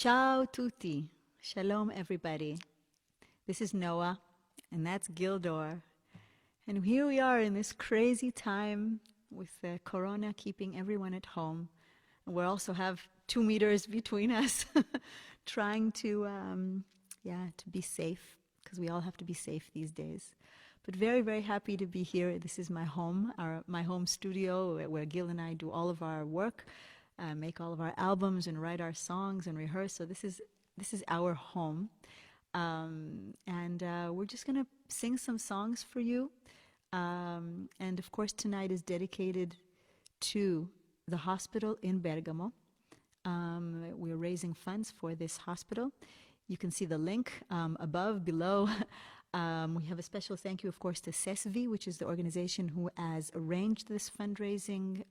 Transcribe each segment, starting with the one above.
Ciao tutti. Shalom everybody. This is Noah and that's Gildor. And here we are in this crazy time with the corona keeping everyone at home. And we also have 2 meters between us trying to be safe, because we all have to be safe these days. But very, very happy to be here. This is my home, my home studio where Gil and I do all of our work, make all of our albums and write our songs and rehearse. So this is our home. And we're just going to sing some songs for you. And of course tonight is dedicated to the hospital in Bergamo. We're raising funds for this hospital. You can see the link below. We have a special thank you, of course, to SESVI, which is the organization who has arranged this fundraising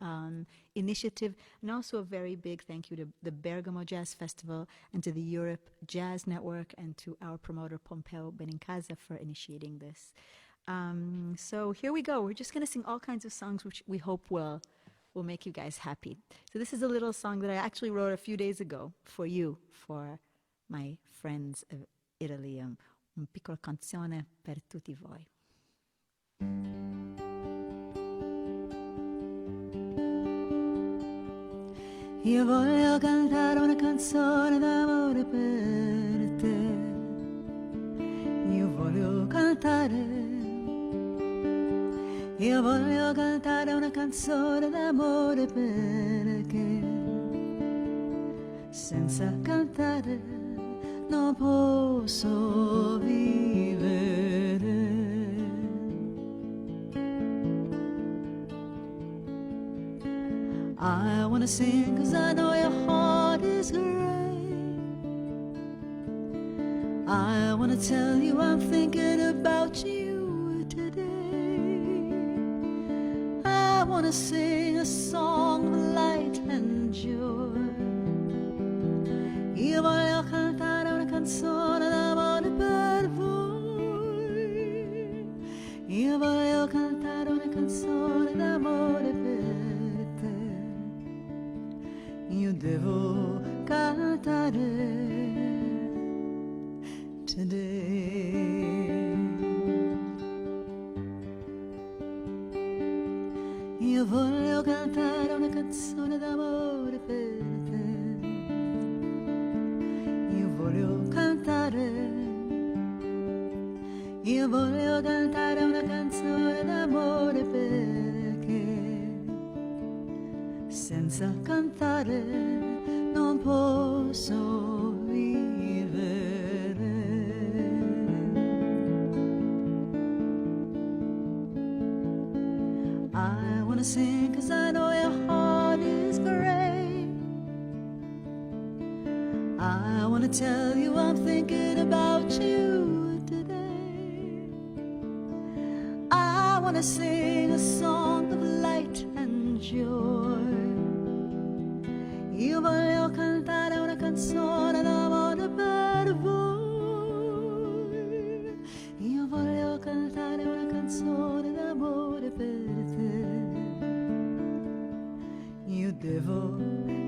initiative, and also a very big thank you to the Bergamo Jazz Festival and to the Europe Jazz Network and to our promoter Pompeo Benincasa for initiating this. So here we go. We're just going to sing all kinds of songs which we hope will make you guys happy. So this is a little song that I actually wrote a few days ago for you, for my friends of Italy. Un piccolo canzone per tutti voi. Io voglio cantare una canzone d'amore per te. Io voglio cantare una canzone d'amore perché senza cantare non posso vivere. I wanna sing 'cause I know your heart is great. I wanna tell you I'm thinking about you today. I wanna sing a song of light and joy. Io voglio cantare una canzone d'amore per voi. Io voglio cantare una canzone d'amore per te. Io devo cantare today. Io voglio cantare una canzone d'amore per te. Io voglio cantare una canzone d'amore perché senza cantare non posso vivere. I wanna sing 'cause I know your heart is great. I wanna tell you I'm thinking about you today. I wanna sing a song of light and joy. Io voglio cantare una canzone d'amore per voi. Io voglio cantare una canzone d'amore per te. Io devo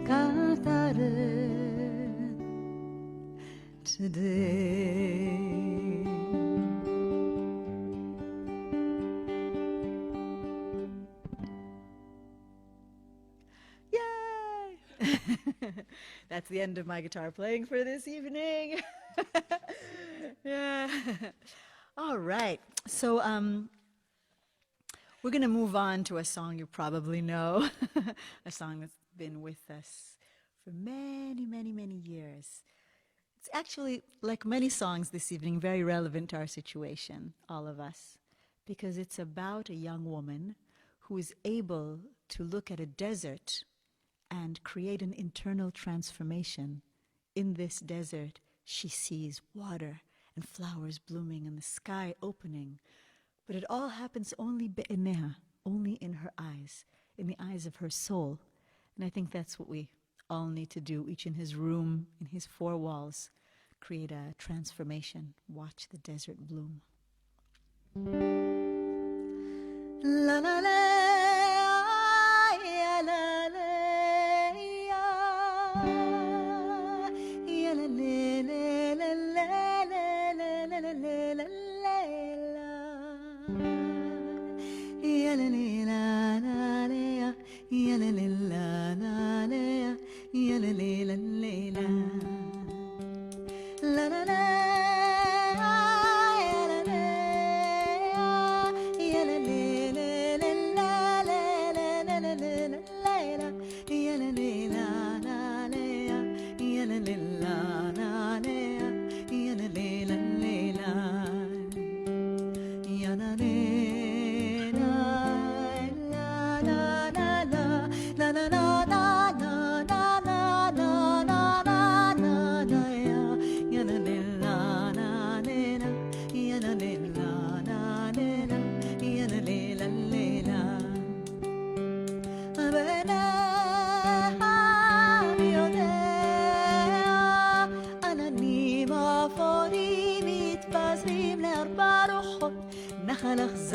cantare today. Yay! That's the end of my guitar playing for this evening. Yeah. All right. So we're going to move on to a song you probably know, a song that's been with us for many, many, many years. It's actually, like many songs this evening, very relevant to our situation, all of us, because it's about a young woman who is able to look at a desert and create an internal transformation. In this desert, she sees water and flowers blooming and the sky opening. But it all happens only be'eneha, only in her eyes, in the eyes of her soul. And I think that's what we all need to do, each in his room, in his 4 walls, create a transformation, watch the desert bloom. La la la, la la la, la la la.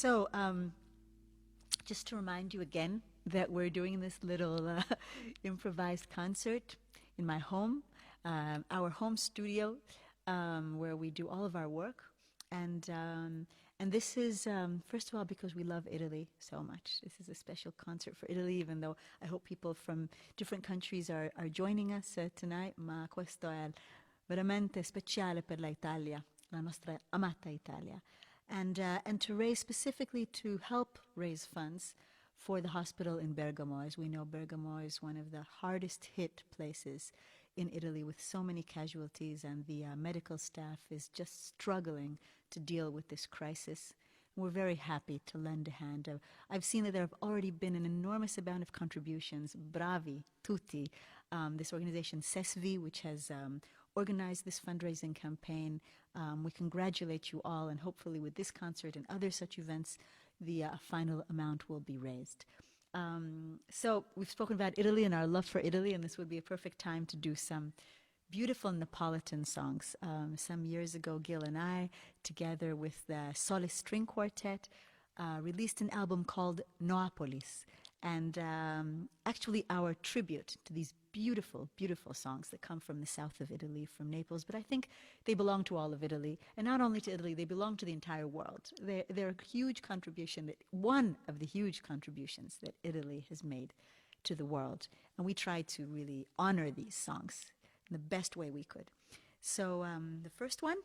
So, just to remind you again that we're doing this little improvised concert in my home, our home studio, where we do all of our work. And this is, first of all, because we love Italy so much. This is a special concert for Italy, even though I hope people from different countries are joining us tonight. Ma questo è veramente speciale per l'Italia, la nostra amata Italia. And to raise specifically to help raise funds for the hospital in Bergamo. As we know, Bergamo is one of the hardest hit places in Italy with so many casualties, and the medical staff is just struggling to deal with this crisis. We're very happy to lend a hand. I've seen that there have already been an enormous amount of contributions. Bravi, tutti. This organization, SESVI, which has organized this fundraising campaign. We congratulate you all, and hopefully with this concert and other such events, the final amount will be raised. So we've spoken about Italy and our love for Italy, and this would be a perfect time to do some beautiful Neapolitan songs. Some years ago, Gil and I, together with the Sole String Quartet, released an album called Noapolis. And actually our tribute to these beautiful, beautiful songs that come from the south of Italy, from Naples, but I think they belong to all of Italy, and not only to Italy, they belong to the entire world. They're a huge contribution, one of the huge contributions that Italy has made to the world, and we try to really honor these songs in the best way we could. So the first one,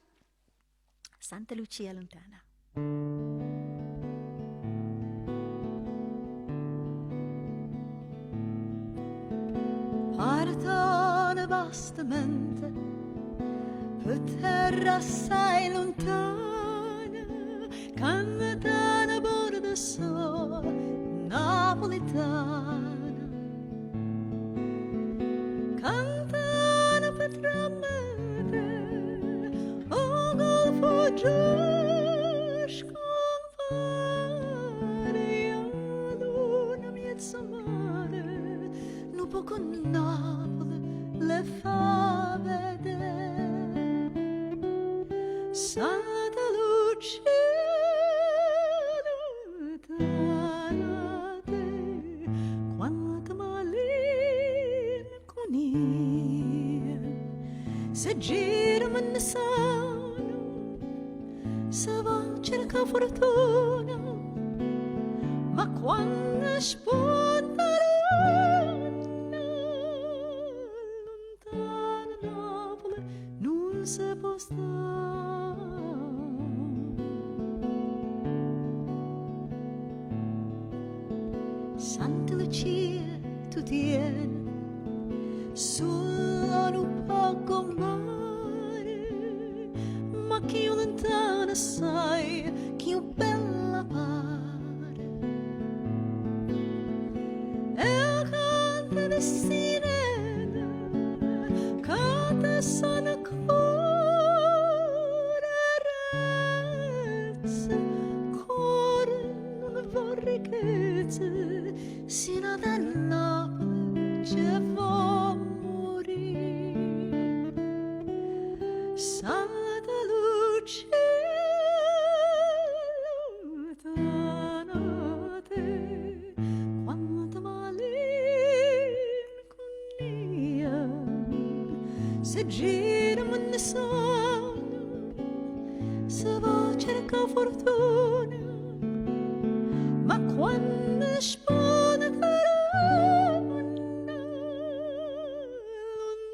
Santa Lucia Lontana. Partono vastamente per terra assai lontana, cantano a bordo sole napolitana, cantano per tramite o golfo giù sconfare a luna mezza mare, non può con Napoli le fa vedere. Santa Lucia lontana te, quanto malinconia, se gira me ne sanno, se va a cercare fortuna, ma quando spunta se può stare. Santa Lucia tu tieni solo un poco mare, ma che lontana sai che bella pare, e canta di sirena, canta sana sino da Napoli ci fa morire. Santa Lucia lontana te, quanta malinconia, se gira me ne sanno, se va a cercare fortuna, ma quando spone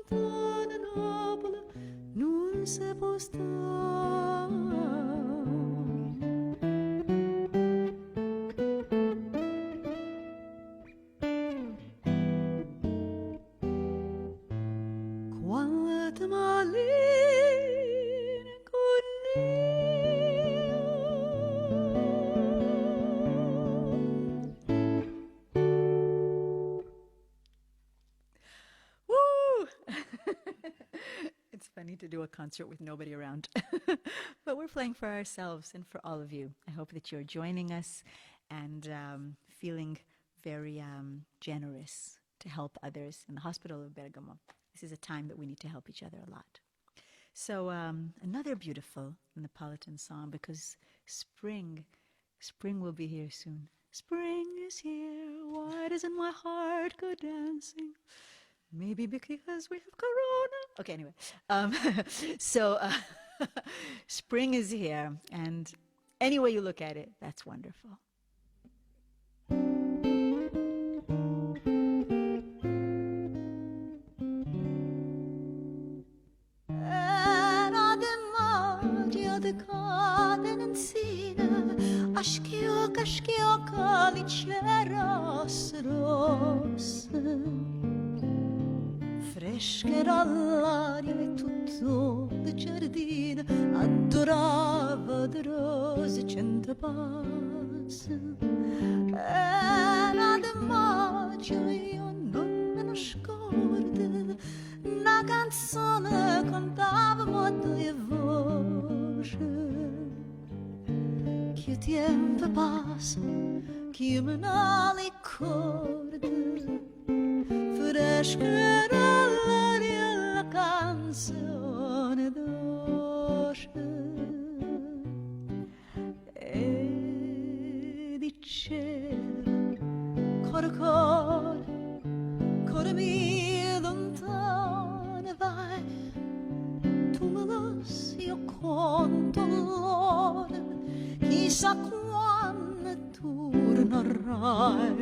lontana Napoli non si può stare. Quanto It's funny to do a concert with nobody around. But we're playing for ourselves and for all of you. I hope that you're joining us and feeling very generous to help others in the hospital of Bergamo. This is a time that we need to help each other a lot. So another beautiful Neapolitan song, because spring Spring will be here soon. Spring is here. Why doesn't my heart go dancing? Maybe because we have Corona. Okay, anyway. So spring is here. And any way you look at it, that's wonderful. Aşk yok aliceras rosse, fresche dall'aria e tutto il giardino adorava di rose cento passe. Era di maggio io non me ne scordo, una canzone cantavamo a due voci. Che tempo passa, che me ne ricordo, fresca l'aria la canzone dolce. E diceva, cuore mio lontano vai, tu me lasci, io conto l'ora, chissà quando tornerai,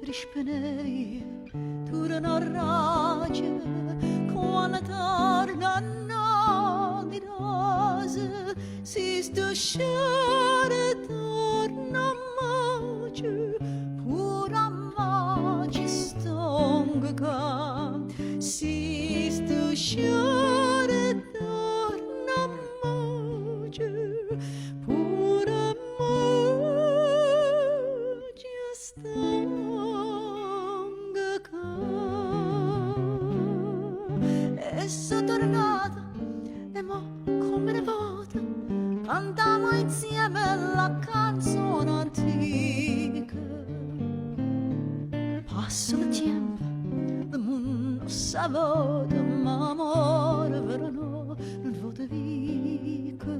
risponevi, tornerai, quando tornano le rose, si sdusciare torna maggio, pura maggio stonga, si sdusciare torna maggio, sono tornata e mo come ne vado, cantiamo insieme la canzone antica. Passa il tempo, il mondo s'avvota, ma amore vero no, non vota vico.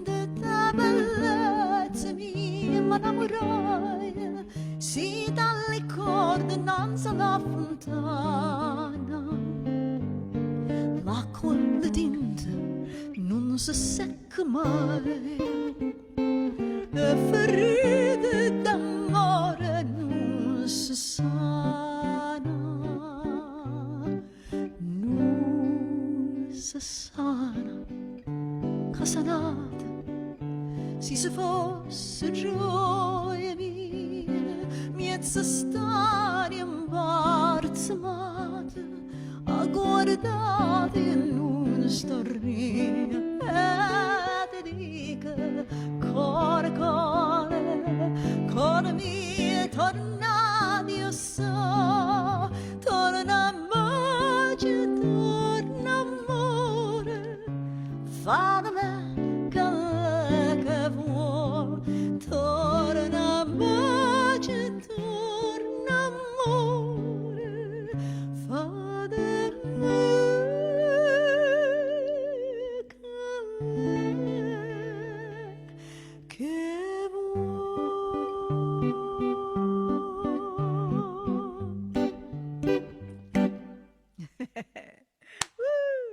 De te bellezza mia m'innamorai, si dalle corde innanzi alla fontana. L'acqua le tinte non si secca mai, le ferite d'amore non si sana, non si sana. Casanata, se fosse gioia mia, miezza storia imbalsamata, a guardare in una storia e ti dico, cuore mio, torna Dio so, torna magia, torna amore, fa da me che vuoi, torna magia, torna amore, fa da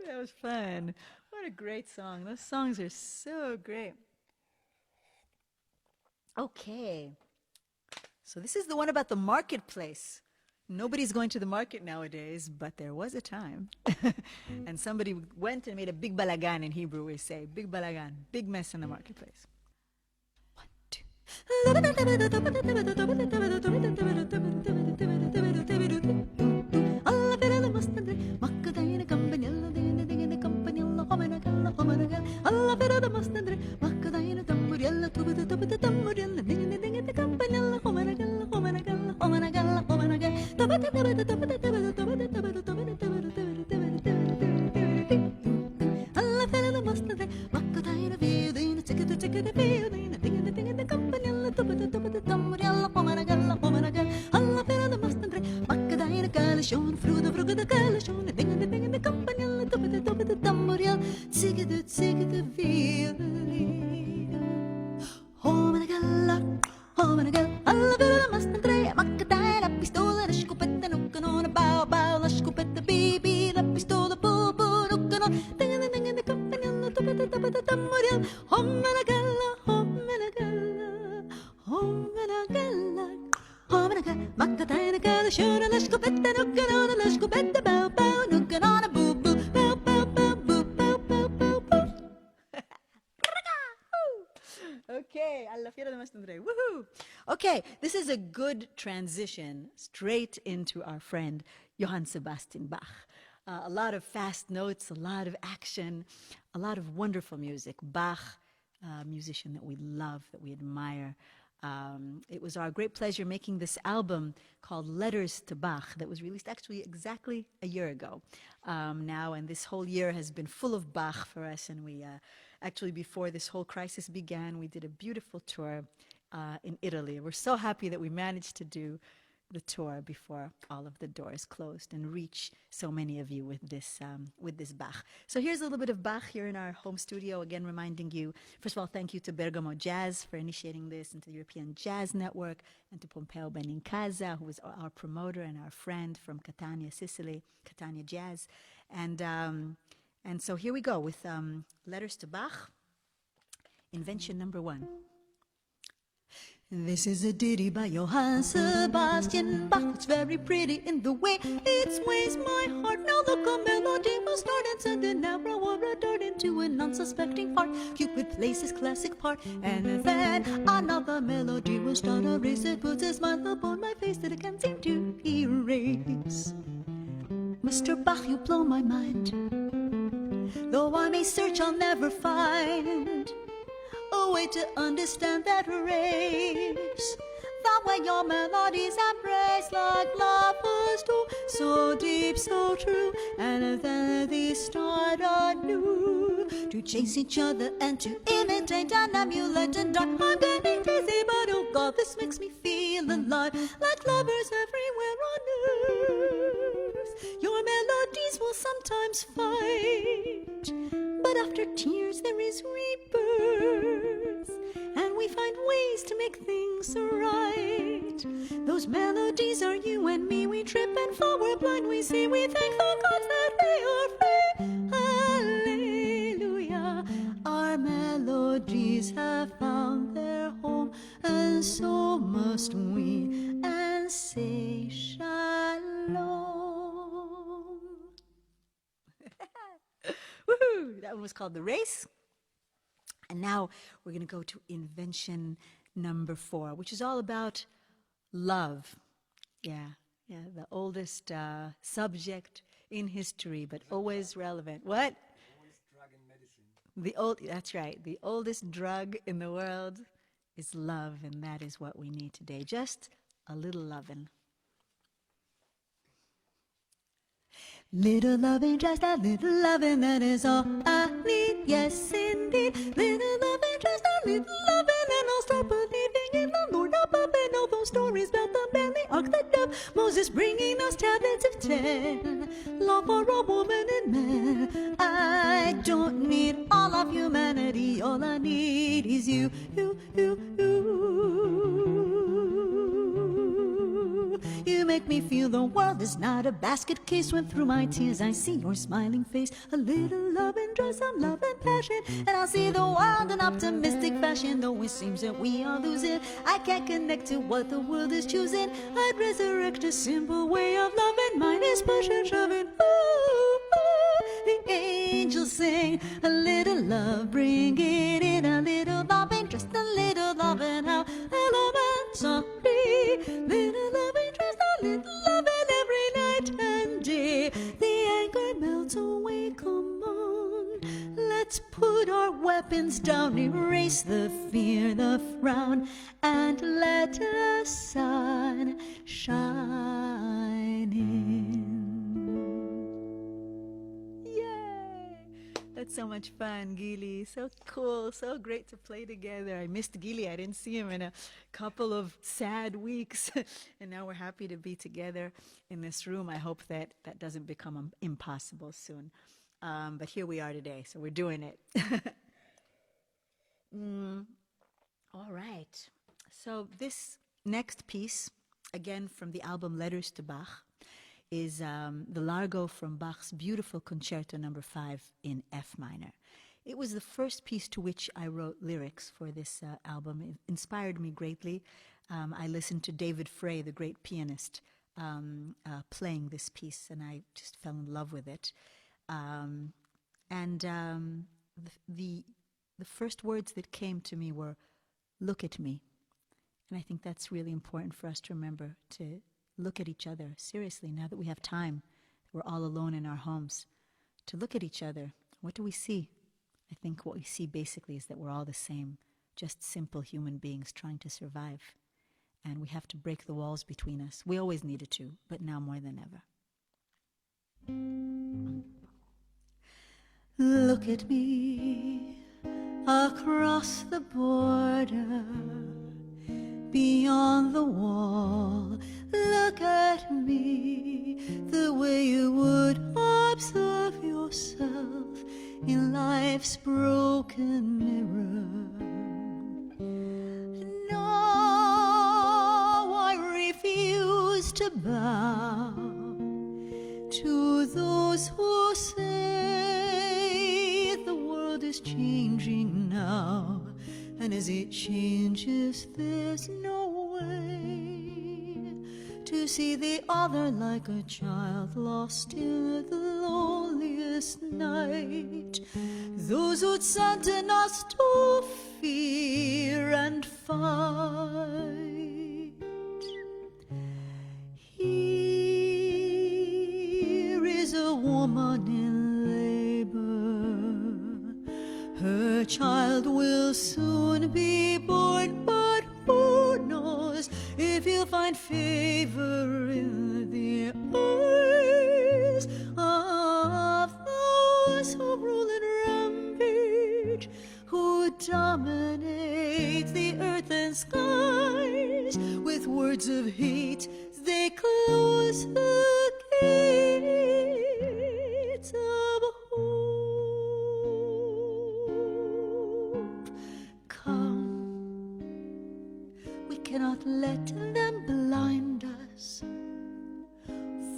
That was fun. What a great song. Those songs are so great. Okay. So this is the one about the marketplace. Nobody's going to the market nowadays, but there was a time. And somebody went and made a big balagan in Hebrew, we say. Big balagan, big mess in the marketplace. 1, 2. Alla vera da mastandre, maccadina tamburiella, tubita tubita tamburiella, ding ding ding campanella, omenagalla, omenagalla, omenagalla, omenagalla, tabata tabata tabata tabata tabata tabata tabata tabata. Alla vera da mastandre, maccadina violina, ticketa ticketa violina, ding ding ding campanella, tubita tubita tamburiella, omenagalla, omenagalla. Alla vera da mastandre, maccadina calcione, fruda fruda calcione, ding ding ding campanella, tubita tubita tamburiella. Ticket the violin. Oh my God. Yay! Alla fiera de mastandre. Woohoo! Okay, this is a good transition straight into our friend Johann Sebastian Bach. A lot of fast notes, a lot of action, a lot of wonderful music. Bach, a musician that we love, that we admire. It was our great pleasure making this album called Letters to Bach that was released actually exactly a year ago now, and this whole year has been full of Bach for us, and we actually, before this whole crisis began, we did a beautiful tour in Italy. We're so happy that we managed to do the tour before all of the doors closed and reach so many of you with this Bach. So here's a little bit of Bach here in our home studio, again reminding you, first of all, thank you to Bergamo Jazz for initiating this, and to the European Jazz Network, and to Pompeo Benincasa, who is our promoter and our friend from Catania, Sicily, Catania Jazz. And so here we go with Letters to Bach, invention number 1. This is a ditty by Johann Sebastian Bach. It's very pretty in the way it sways my heart. Now look, a melody will start and send an arrow or a dart into an unsuspecting heart. Cupid plays his classic part, and then another melody will start. A race that puts a smile upon my face that I can't seem to erase. Mr. Bach, you blow my mind. Though I may search, I'll never find a way to understand that race. That way your melodies embrace like lovers do, so deep, so true, and then they start anew to chase each other and to imitate and emulate and dark. I'm getting crazy, but oh God, this makes me feel alive, like lovers everywhere on earth. Your melodies will sometimes fight, but after tears there is rebirth, and we find ways to make things right. Those melodies are you and me. We trip and fall, we're blind, we see, we thank the gods that we are free. Hallelujah. Our melodies have found their home, and so must we, and say shalom. Woohoo! That one was called The Race. And now we're going to go to invention number 4, which is all about love. Yeah, the oldest subject in history, but always relevant. What? The oldest drug in medicine. That's right. The oldest drug in the world is love, and that is what we need today. Just a little lovin'. Little loving, just a little loving, that is all I need, yes indeed. Little loving, just a little loving, and I'll start believing in the Lord above, and all those stories about the man, the ark, the dove, Moses bringing us tablets of 10. Love for a woman and man. I don't need all of humanity, all I need is you, you. You make me feel the world is not a basket case. When through my tears I see your smiling face. A little love and joy, some love and passion, and I'll see the world in optimistic fashion. Though it seems that we are losing, I can't connect to what the world is choosing. I'd resurrect a simple way of love, and mine is push and shoving. Ooh, the angels sing a little love, bring it in. A little loving, just a little loving. How hello and sorry, little loving, just a little loving every night and day. The anger melts away, come on. Let's put our weapons down, erase the fear, the frown, and let the sun shine in. That's so much fun, Gili. So cool, so great to play together. I missed Gili. I didn't see him in a couple of sad weeks. And now we're happy to be together in this room. I hope that that doesn't become impossible soon. But here we are today, so we're doing it. All right. So this next piece, again from the album Letters to Bach, is the Largo from Bach's beautiful Concerto No. 5 in F minor. It was the first piece to which I wrote lyrics for this album. It inspired me greatly. I listened to David Frey, the great pianist, playing this piece, and I just fell in love with it. The first words that came to me were look at me. And I think that's really important for us to remember, to look at each other seriously now that we have time, that we're all alone in our homes, to look at each other. What do we see? I think what we see basically is that we're all the same, just simple human beings trying to survive. And we have to break the walls between us. We always needed to, but now more than ever. Look at me across the border, beyond the wall. Look at me the way you would observe yourself in life's broken mirror. No, I refuse to bow to those who say the world is changing now, and as it changes there's no way to see the other like a child lost in the loneliest night. Those who'd sentence us to fear and fight. Here is a woman in labor. Her child will soon be born, but who knows if you'll find favor in the eyes of those who rule and rampage, who dominate the earth and skies. With words of hate they close the gates of hope. Come, we cannot let them blind us,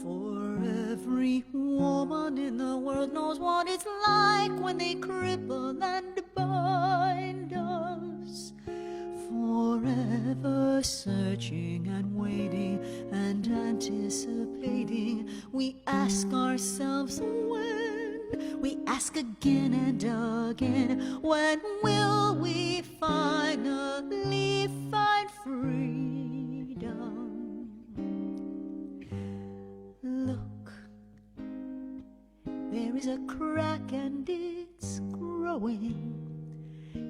for every woman in the world knows what it's like when they cripple and bind us. Forever searching and waiting and anticipating, we ask ourselves when, we ask again and again, when will we finally find freedom? Look, there is a crack and it's growing.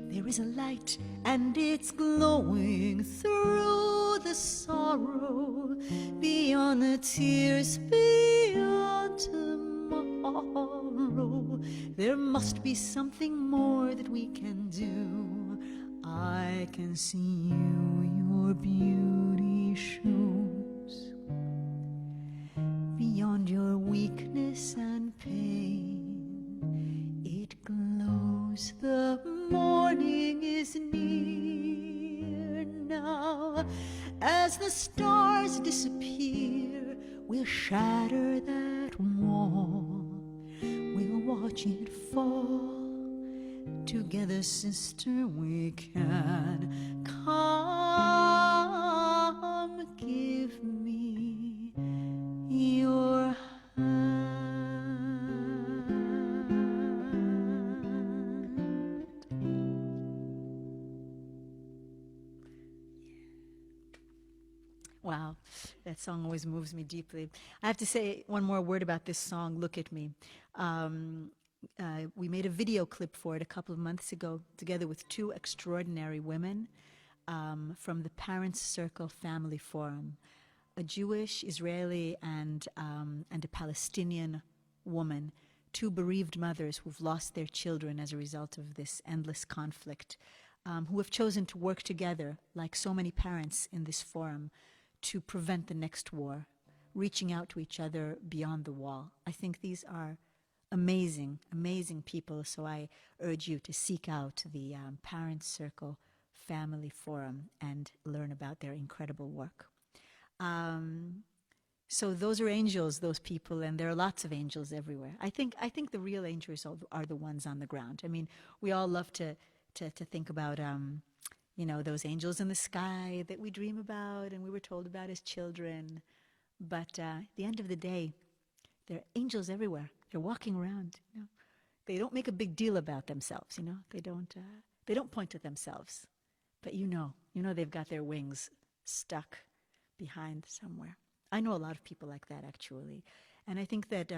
There is a light and it's glowing through the sorrow, beyond the tears, beyond tomorrow. There must be something more that we can do. I can see you, your beauty shows beyond your weakness and pain. It glows, the morning is near now. As the stars disappear, we'll shatter that wall. We'll watch it fall. Together, sister, we can. Come, give me your hand. Wow, that song always moves me deeply. I have to say one more word about this song, Look at Me. We made a video clip for it a couple of months ago together with two extraordinary women from the Parents Circle Family Forum, a Jewish, Israeli, and a Palestinian woman, two bereaved mothers who've lost their children as a result of this endless conflict, who have chosen to work together, like so many parents in this forum, to prevent the next war, reaching out to each other beyond the wall. I think these are amazing, amazing people, so I urge you to seek out the Parents Circle Family Forum and learn about their incredible work. So those are angels, those people, and there are lots of angels everywhere. I think the real angels are the ones on the ground. I mean, we all love to think about those angels in the sky that we dream about and we were told about as children. But at the end of the day, there are angels everywhere. They're walking around. They don't make a big deal about themselves. They don't point at themselves. But you know they've got their wings stuck behind somewhere. I know a lot of people like that, actually. And I think that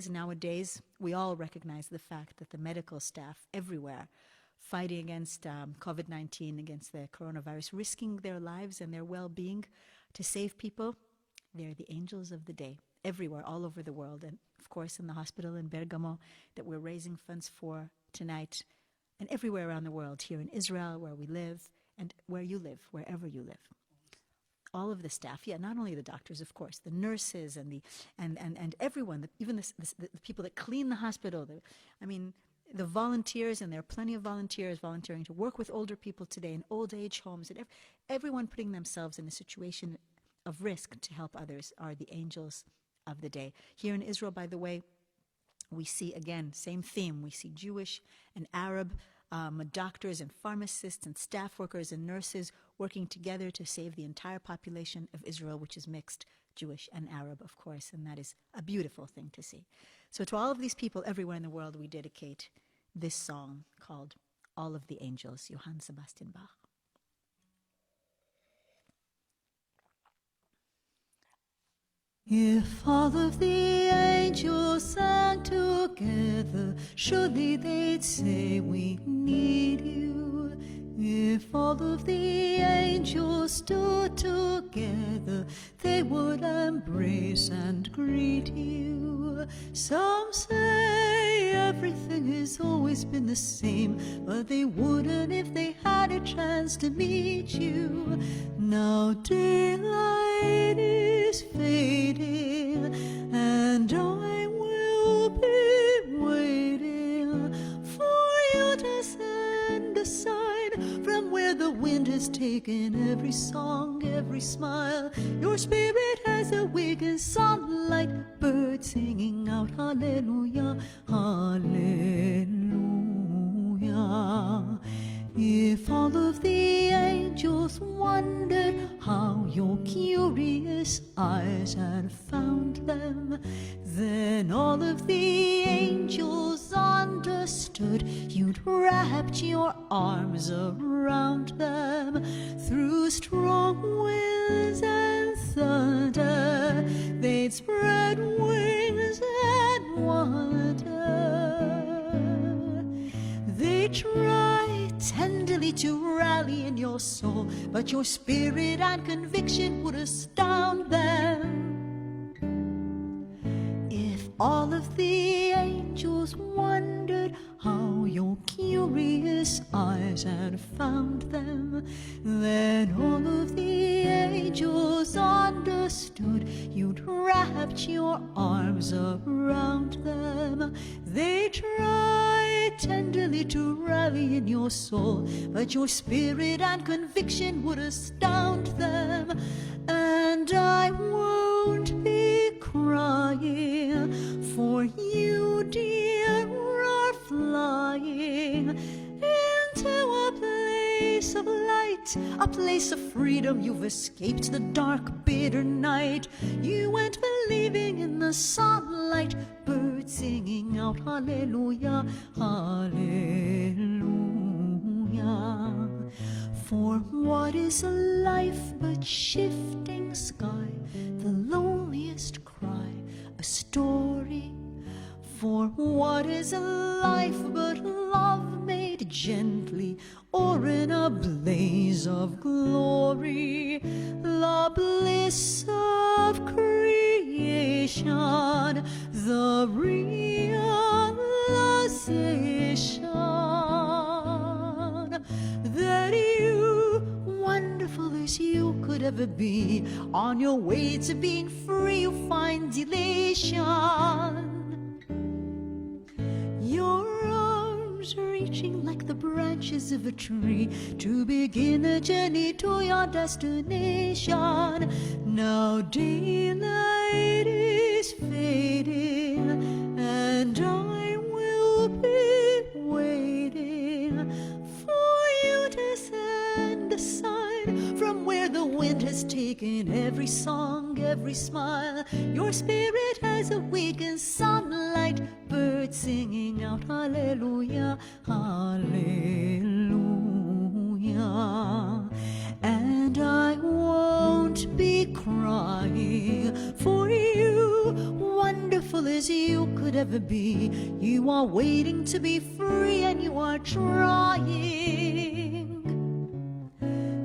nowadays, we all recognize the fact that the medical staff everywhere fighting against COVID-19, against the coronavirus, risking their lives and their well-being to save people, they're the angels of the day, everywhere, all over the world. And of course, in the hospital in Bergamo that we're raising funds for tonight, and everywhere around the world, here in Israel, where we live, and where you live, wherever you live. All of the staff, not only the doctors, of course, the nurses and everyone, even the people that clean the hospital. The volunteers, and there are plenty of volunteers volunteering to work with older people today in old age homes, and everyone putting themselves in a situation of risk to help others are the angels of the day. Here in Israel, by the way, we see, again, same theme. We see Jewish and Arab doctors and pharmacists and staff workers and nurses working together to save the entire population of Israel, which is mixed Jewish and Arab, of course, and that is a beautiful thing to see. So to all of these people everywhere in the world, we dedicate this song called All of the Angels, Johann Sebastian Bach. If all of the angels sang together, surely they'd say we need you. If all of the angels stood together, they would embrace and greet you. Some say everything has always been the same, but they wouldn't if they had a chance to meet you. Now daylight is fading, and I will be waiting for you to send a sign from where the wind has taken every song, every smile. Your spirit has awakened sunlight, birds singing out hallelujah, hallelujah. If all of the angels wondered how your curious eyes had found them, then all of the angels understood you'd wrapped your arms around them. Through strong winds and thunder, they'd spread wings and wander. They tried tenderly to rally in your soul, but your spirit and conviction would astound them. If all of the angels wondered how your curious eyes had found them, then all of the angels understood you'd wrapped your arms around them. They tried tenderly to rally in your soul, but your spirit and conviction would astound them. And I won't be crying, for you, dear, are flying into a place of light, a place of freedom. You've escaped the dark, bitter night. You went believing in the sunlight, birds singing out hallelujah, hallelujah. For what is a life but shifting sky, the loneliest cry, a story? For what is a life but love made gently, or in a blaze of glory? The bliss of creation, the realization that you, wonderful as you could ever be, on your way to being free, you find elation. Your arms reaching like the branches of a tree to begin a journey to your destination. Now daylight is fading, and I will be waiting for you to send a sign from where the wind has taken every song, every smile. Your spirit has awakened sunlight, birds singing out hallelujah, hallelujah. as you could ever be. You are waiting to be free, and you are trying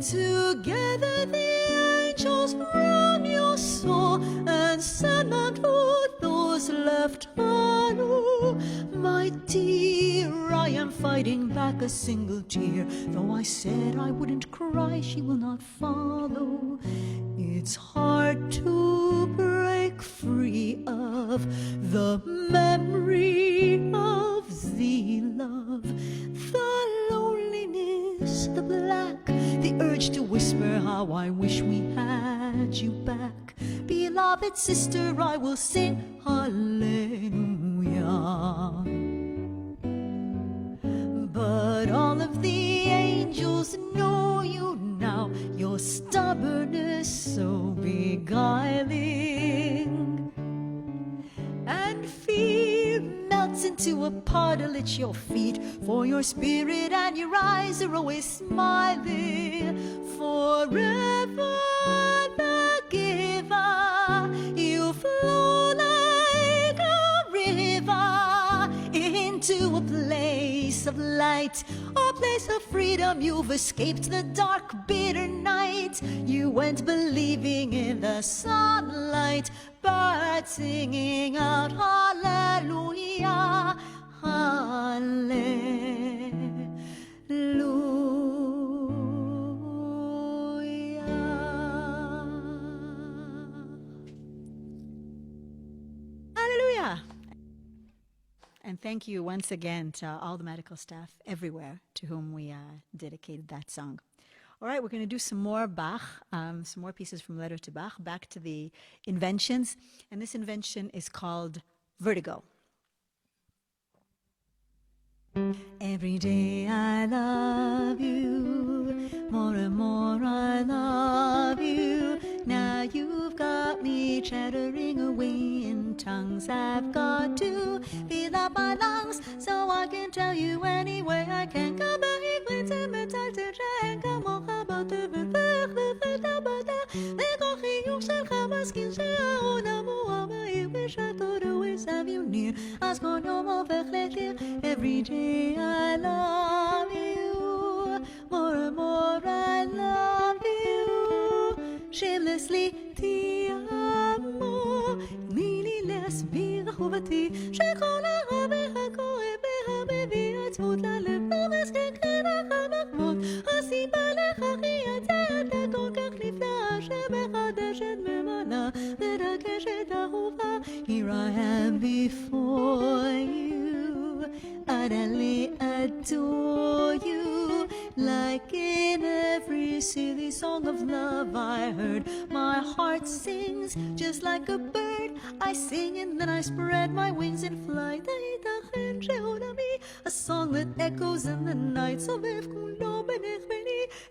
to gather the angels round your soul and send them to those left hollow. My dear, I am fighting back a single tear. Though I said I wouldn't cry, she will not follow. It's hard to break free of the memory of the love, the loneliness, the black, the urge to whisper how I wish we had you back. Beloved sister, I will sing hallelujah. But all of the angels know you now, your stubbornness so beguiling, and fear melts into a puddle at your feet, for your spirit and your eyes are always smiling. Forever the giver, you flow like a river into a place of light, a place of freedom. You've escaped the dark, bitter night. You went believing in the sunlight, birds singing out hallelujah, Hallelujah. And thank you once again to all the medical staff everywhere to whom we dedicated that song. All right, we're going to do some more Bach, some more pieces from Letter to Bach, back to the inventions. And this invention is called vertigo. Every day I love you, more and more I love you. Now you've got me chattering away in tongues. I've got to fill up my lungs so I can tell you any way I can. Come back, every day I love you, more and more I love you. Shamelessly ti amo, nini lesbi rahuvati, shekola habe hako ebe habe viatot la lepamas kekena hamachmot, asiba lechari atata konkach nifla, shebecha shed memana, medakeshet ahuva. Here I am before you, utterly adore you. Like in every silly song of love I heard, my heart sings just like a bird. I sing and then I spread my wings and fly. A song that echoes in the night,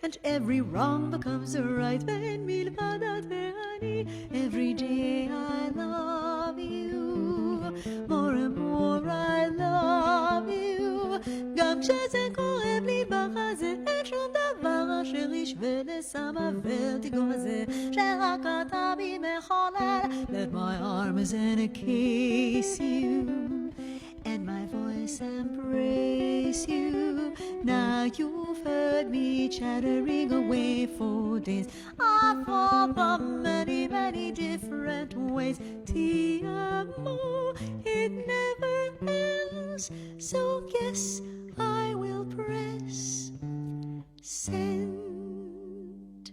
and every wrong becomes a right. Every day I love you, more and more I love you. גם כשזה כואב לי בחזה, אין שום דבר אשר ישווה לסם הוורטיגו הזה, שרק אתה בי מחולל. Let my arms encase you, and my voice embrace you. Now you've heard me chattering away for days, of all the many, many different ways. Ti amo, it never ends, so yes, I will press send.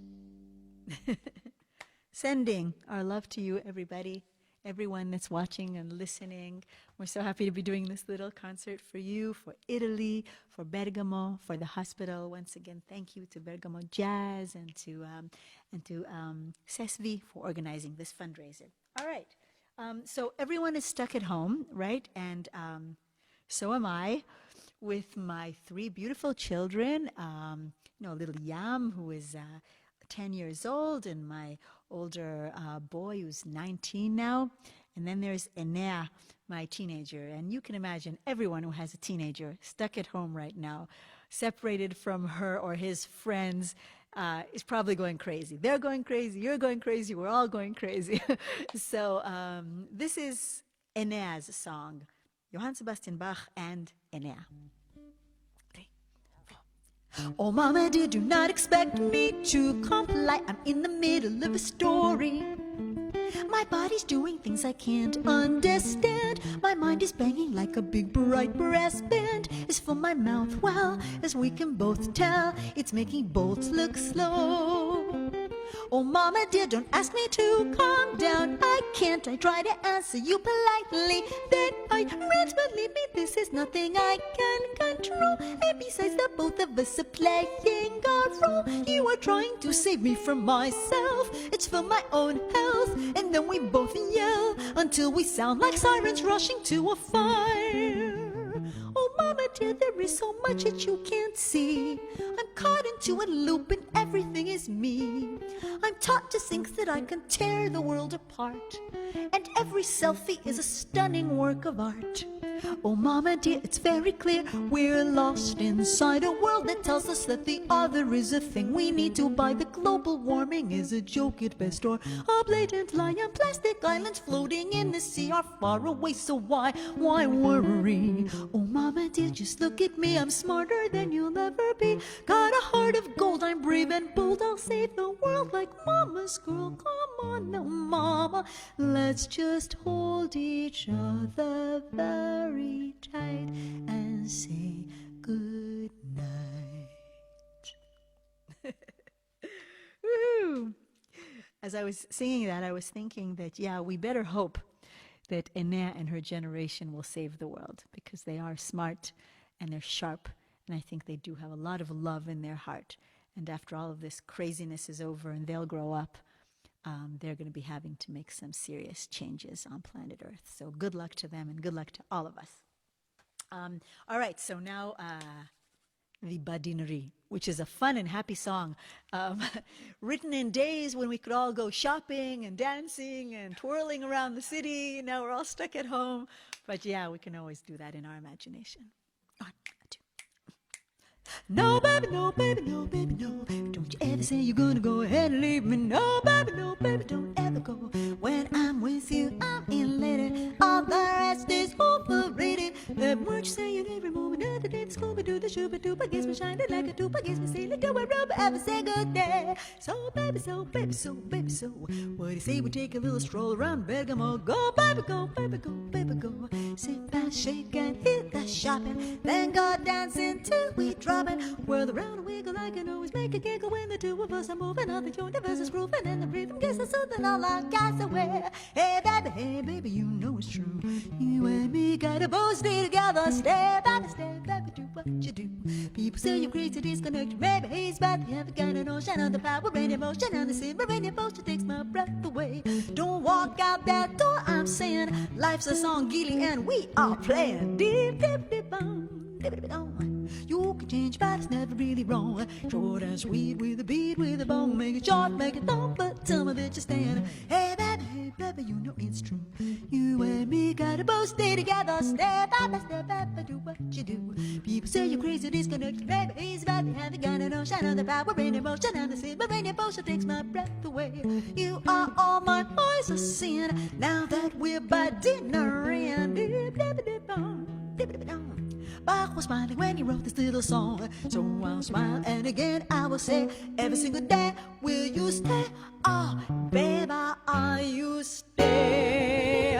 Sending our love to you, everybody, everyone that's watching and listening. We're so happy to be doing this little concert for you, for Italy, for Bergamo, for the hospital. Once again, thank you to Bergamo Jazz and to Sesvi for organizing this fundraiser. All right, so everyone is stuck at home, right? And so am I, with my three beautiful children. Little Yam, who is 10 years old, and my older boy who's 19 now. And then there's Enea, my teenager. And you can imagine everyone who has a teenager stuck at home right now, separated from her or his friends, is probably going crazy. They're going crazy, you're going crazy, we're all going crazy. So this is Enea's song. Johann Sebastian Bach and Enea. Oh, Mama dear, do not expect me to comply. I'm in the middle of a story. My body's doing things I can't understand. My mind is banging like a big bright brass band. As for my mouth, well, as we can both tell, it's making bolts look slow. Oh, Mama dear, don't ask me to calm down. I can't. I try to answer you politely. Then I rant, believe me, this is nothing I can control. And besides, the both of us are playing our role. You are trying to save me from myself. It's for my own health. And then we both yell until we sound like sirens rushing to a fire. Oh, Mama dear, there is so much that you can't see. I'm caught into a loop and everything is me. I'm taught to think that I can tear the world apart, and every selfie is a stunning work of art. Oh, Mama dear, it's very clear we're lost inside a world that tells us that the other is a thing we need to buy. The global warming is a joke at best, or a blatant lie, and plastic islands floating in the sea are far away, so why worry? Oh, Mama dear, just look at me, I'm smarter than you'll ever be. Got a heart of gold, I'm brave and bold, I'll save the world like Mama's girl. Come on now, Mama, let's just hold each other very tight and say good night. Woohoo! As I was singing that, I was thinking that, yeah, we better hope that Enea and her generation will save the world, because they are smart and they're sharp, and I think they do have a lot of love in their heart. And after all of this craziness is over and they'll grow up, they're going to be having to make some serious changes on planet Earth. So good luck to them and good luck to all of us. All right, so now the Badineri, which is a fun and happy song, written in days when we could all go shopping and dancing and twirling around the city. Now we're all stuck at home. But yeah, we can always do that in our imagination. One, two. No, baby, no, baby, no, baby, no. Don't you ever say you're gonna go ahead and leave me. No, baby, don't ever go. When I'm with you, I'm elated. All the rest is overrated. That word you saying every moment of the day. The Scooby Doo, the Shooby Doo, I guess me shining like a dupe. I guess me sailing to a rope. Ever say good day. So, baby, so, baby, so, baby, so. What do you say we take a little stroll around Bergamo? Go, baby, go, baby, go, baby, go. Sit back, shake and hit the shopping. Then go dancing till we drop it. Whirl around and wiggle, I can always make a giggle when the two of us are moving. All the universe is grooving and the rhythm gets us soothing all our guys away. Hey baby, you know it's true. You and me gotta both stay together, step by step, baby, do what you do. People say you're crazy, disconnected, maybe he's bad. You haven't got a notion of the power and emotion, and the silver and emotion takes my breath away. Don't walk out that door, I'm saying. Life's a song, Gilly, and we are playing. Deep, deep, deep, you can change, but it's never really wrong. Short and sweet with a beat, with a bone. Make it short, make it long, but tell me that you stand. Hey baby, you know it's true. You and me gotta both stay together, step by step, baby, do what you do. People say you're crazy, disconnected, baby, he's about to have the gun and ocean of the power and emotion, and the silver and emotion takes my breath away. You are all my boys of sin. Now that we're by dinner and Bach was smiling when he wrote this little song. So I'll smile and again I will say, every single day, will you stay? Oh, baby, are you stay?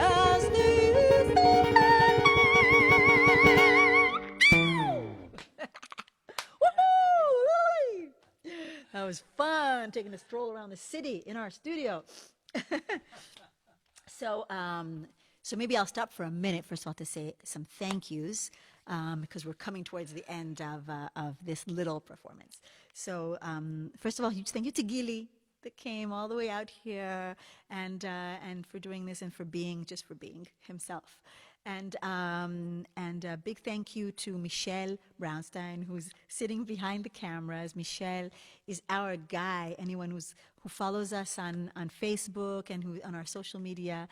That was fun, taking a stroll around the city in our studio. So maybe I'll stop for a minute, first of all, to say some thank yous, because we're coming towards the end of this little performance. So first of all, huge thank you to Gili that came all the way out here, and for doing this and for being himself. And a big thank you to Michelle Brownstein, who's sitting behind the cameras. Michelle is our guy. Anyone who follows us on Facebook and who on our social media,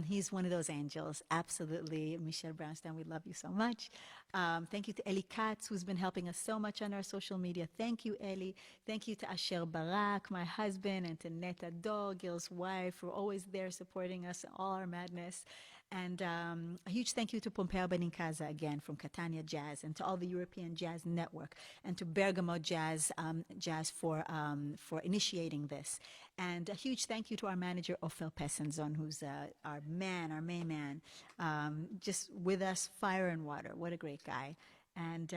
he's one of those angels. Absolutely, Michelle Brownstein, we love you so much. Thank you to Eli Katz, who's been helping us so much on our social media. Thank you, Eli. Thank you to Asher Barak, my husband, and to Neta Dog, Gil's wife, who are always there supporting us in all our madness. And a huge thank you to Pompeo Benincasa again from Catania Jazz, and to all the European Jazz Network, and to Bergamo Jazz for initiating this. And a huge thank you to our manager, Ophel Pessenzon, who's our main man, just with us, fire and water. What a great guy. And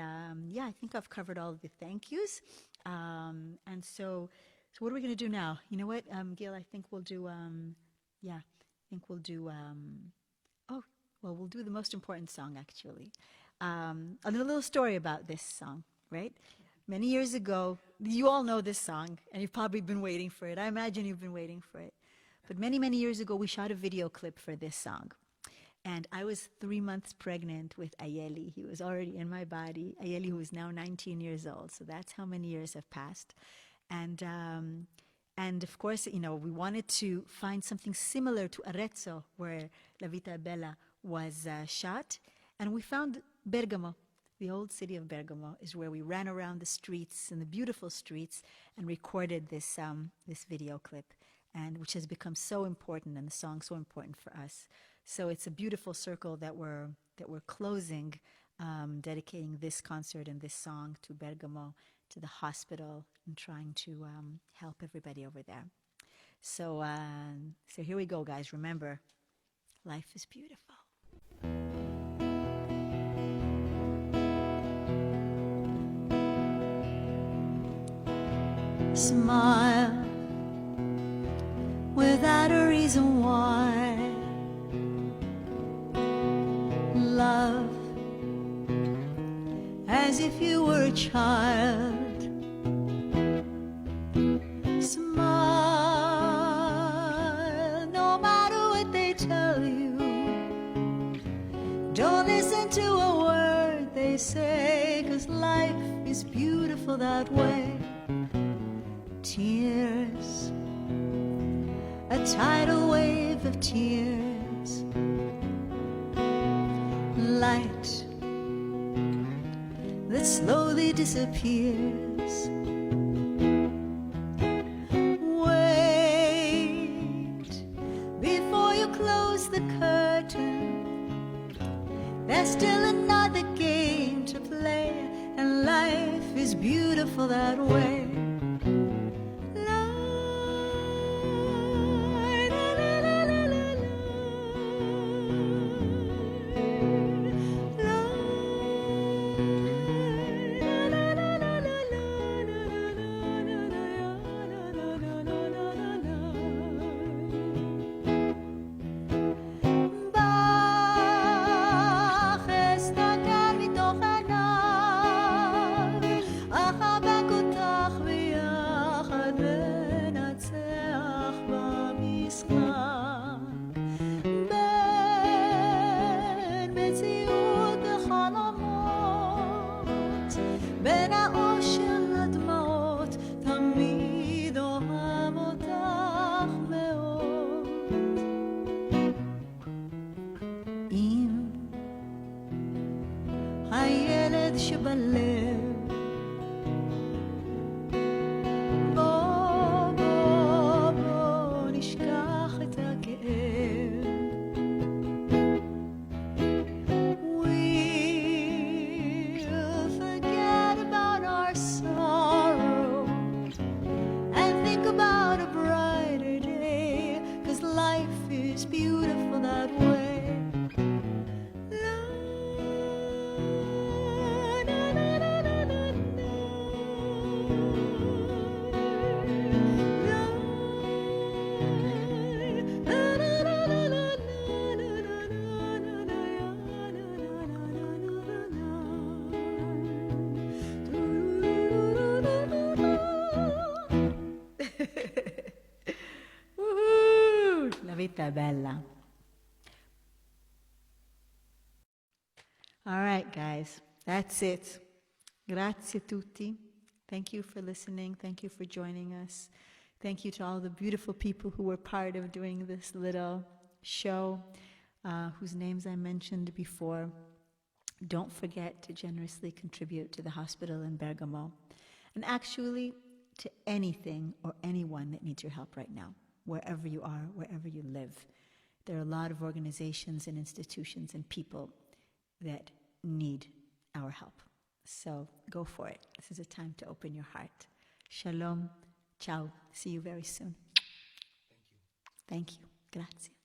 yeah, I think I've covered all of the thank yous. And so what are we going to do now? You know what, Gil, I think we'll do, we'll do the most important song, actually. A little story about this song, right? Many years ago, you all know this song, and you've probably been waiting for it. I imagine you've been waiting for it. But many, many years ago, we shot a video clip for this song. And I was 3 months pregnant with Ayeli. He was already in my body. Ayeli, who is now 19 years old. So that's how many years have passed. And of course, you know, we wanted to find something similar to Arezzo, where La Vita è Bella was shot. And we found Bergamo. The old city of Bergamo is where we ran around the streets, and the beautiful streets, and recorded this video clip, and which has become so important, and the song so important for us. So it's a beautiful circle that we're closing, dedicating this concert and this song to Bergamo, to the hospital, and trying to help everybody over there. So here we go, guys. Remember, life is beautiful. Smile without a reason why. Love as if you were a child. Smile no matter what they tell you. Don't listen to a word they say, 'cause life is beautiful that way. Tears, a tidal wave of tears. Light that slowly disappears. Wait before you close the curtain. There's still another game to play, and life is beautiful that way. הילד שבלב בוא נשכח את הכאב. We'll forget about our sorrow and think about a brighter day, 'cause life is beautiful that way. La vita è bella. All right, guys, that's it. Grazie tutti. Thank you for listening. Thank you for joining us. Thank you to all the beautiful people who were part of doing this little show, whose names I mentioned before. Don't forget to generously contribute to the hospital in Bergamo, and actually to anything or anyone that needs your help right now, wherever you are, wherever you live. There are a lot of organizations and institutions and people that need our help. So go for it. This is a time to open your heart. Shalom. Ciao. See you very soon. Thank you. Thank you. Grazie.